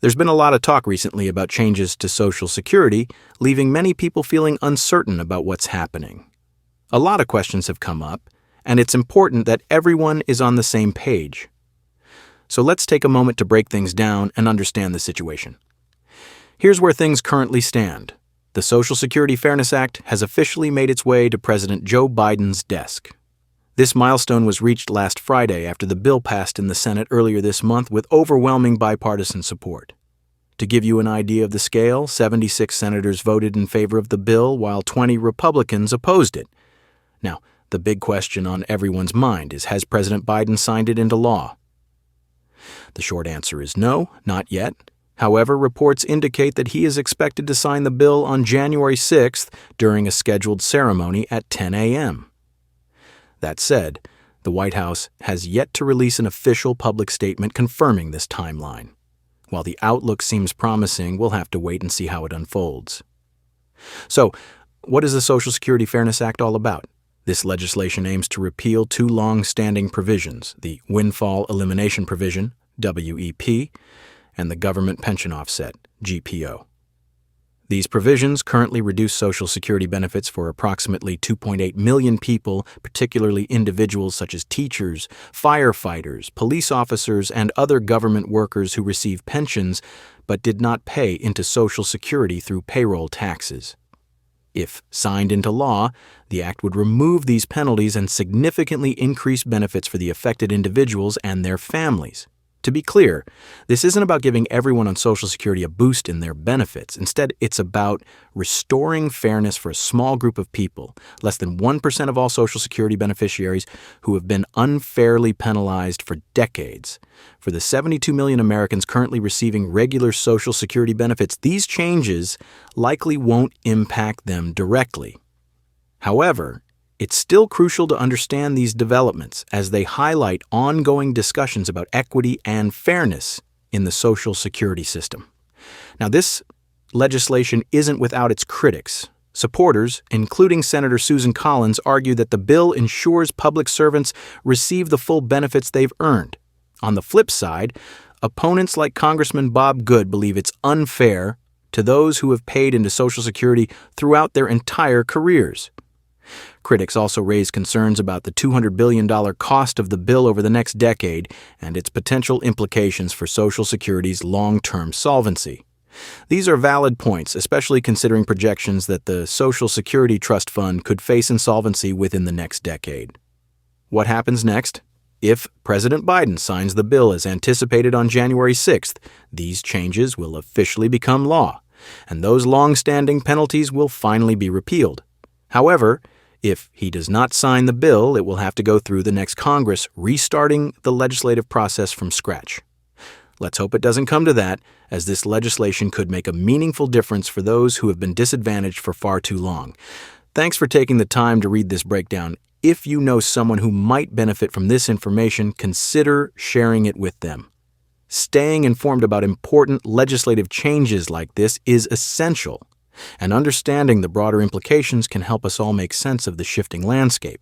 There's been a lot of talk recently about changes to Social Security, leaving many people feeling uncertain about what's happening. A lot of questions have come up, and it's important that everyone is on the same page. So let's take a moment to break things down and understand the situation. Here's where things currently stand. The Social Security Fairness Act has officially made its way to President Joe Biden's desk. This milestone was reached last Friday after the bill passed in the Senate earlier this month with overwhelming bipartisan support. To give you an idea of the scale, 76 senators voted in favor of the bill while 20 Republicans opposed it. Now, the big question on everyone's mind is, has President Biden signed it into law? The short answer is no, not yet. However, reports indicate that he is expected to sign the bill on January 6th during a scheduled ceremony at 10 a.m. That said, the White House has yet to release an official public statement confirming this timeline. While the outlook seems promising, we'll have to wait and see how it unfolds. So, what is the Social Security Fairness Act all about? This legislation aims to repeal two long-standing provisions, the Windfall Elimination Provision, WEP, and the Government Pension Offset, GPO. These provisions currently reduce Social Security benefits for approximately 2.8 million people, particularly individuals such as teachers, firefighters, police officers, and other government workers who receive pensions but did not pay into Social Security through payroll taxes. If signed into law, the act would remove these penalties and significantly increase benefits for the affected individuals and their families. To be clear, this isn't about giving everyone on Social Security a boost in their benefits. Instead, it's about restoring fairness for a small group of people, less than 1% of all Social Security beneficiaries, who have been unfairly penalized for decades. For the 72 million Americans currently receiving regular Social Security benefits, these changes likely won't impact them directly. However, it's still crucial to understand these developments as they highlight ongoing discussions about equity and fairness in the Social Security system. Now, this legislation isn't without its critics. Supporters, including Senator Susan Collins, argue that the bill ensures public servants receive the full benefits they've earned. On the flip side, opponents like Congressman Bob Good believe it's unfair to those who have paid into Social Security throughout their entire careers. Critics also raise concerns about the $200 billion cost of the bill over the next decade and its potential implications for Social Security's long-term solvency. These are valid points, especially considering projections that the Social Security Trust Fund could face insolvency within the next decade. What happens next? If President Biden signs the bill as anticipated on January 6th, these changes will officially become law, and those long-standing penalties will finally be repealed. However, if he does not sign the bill, it will have to go through the next Congress, restarting the legislative process from scratch. Let's hope it doesn't come to that, as this legislation could make a meaningful difference for those who have been disadvantaged for far too long. Thanks for taking the time to read this breakdown. If you know someone who might benefit from this information, consider sharing it with them. Staying informed about important legislative changes like this is essential, and understanding the broader implications can help us all make sense of the shifting landscape.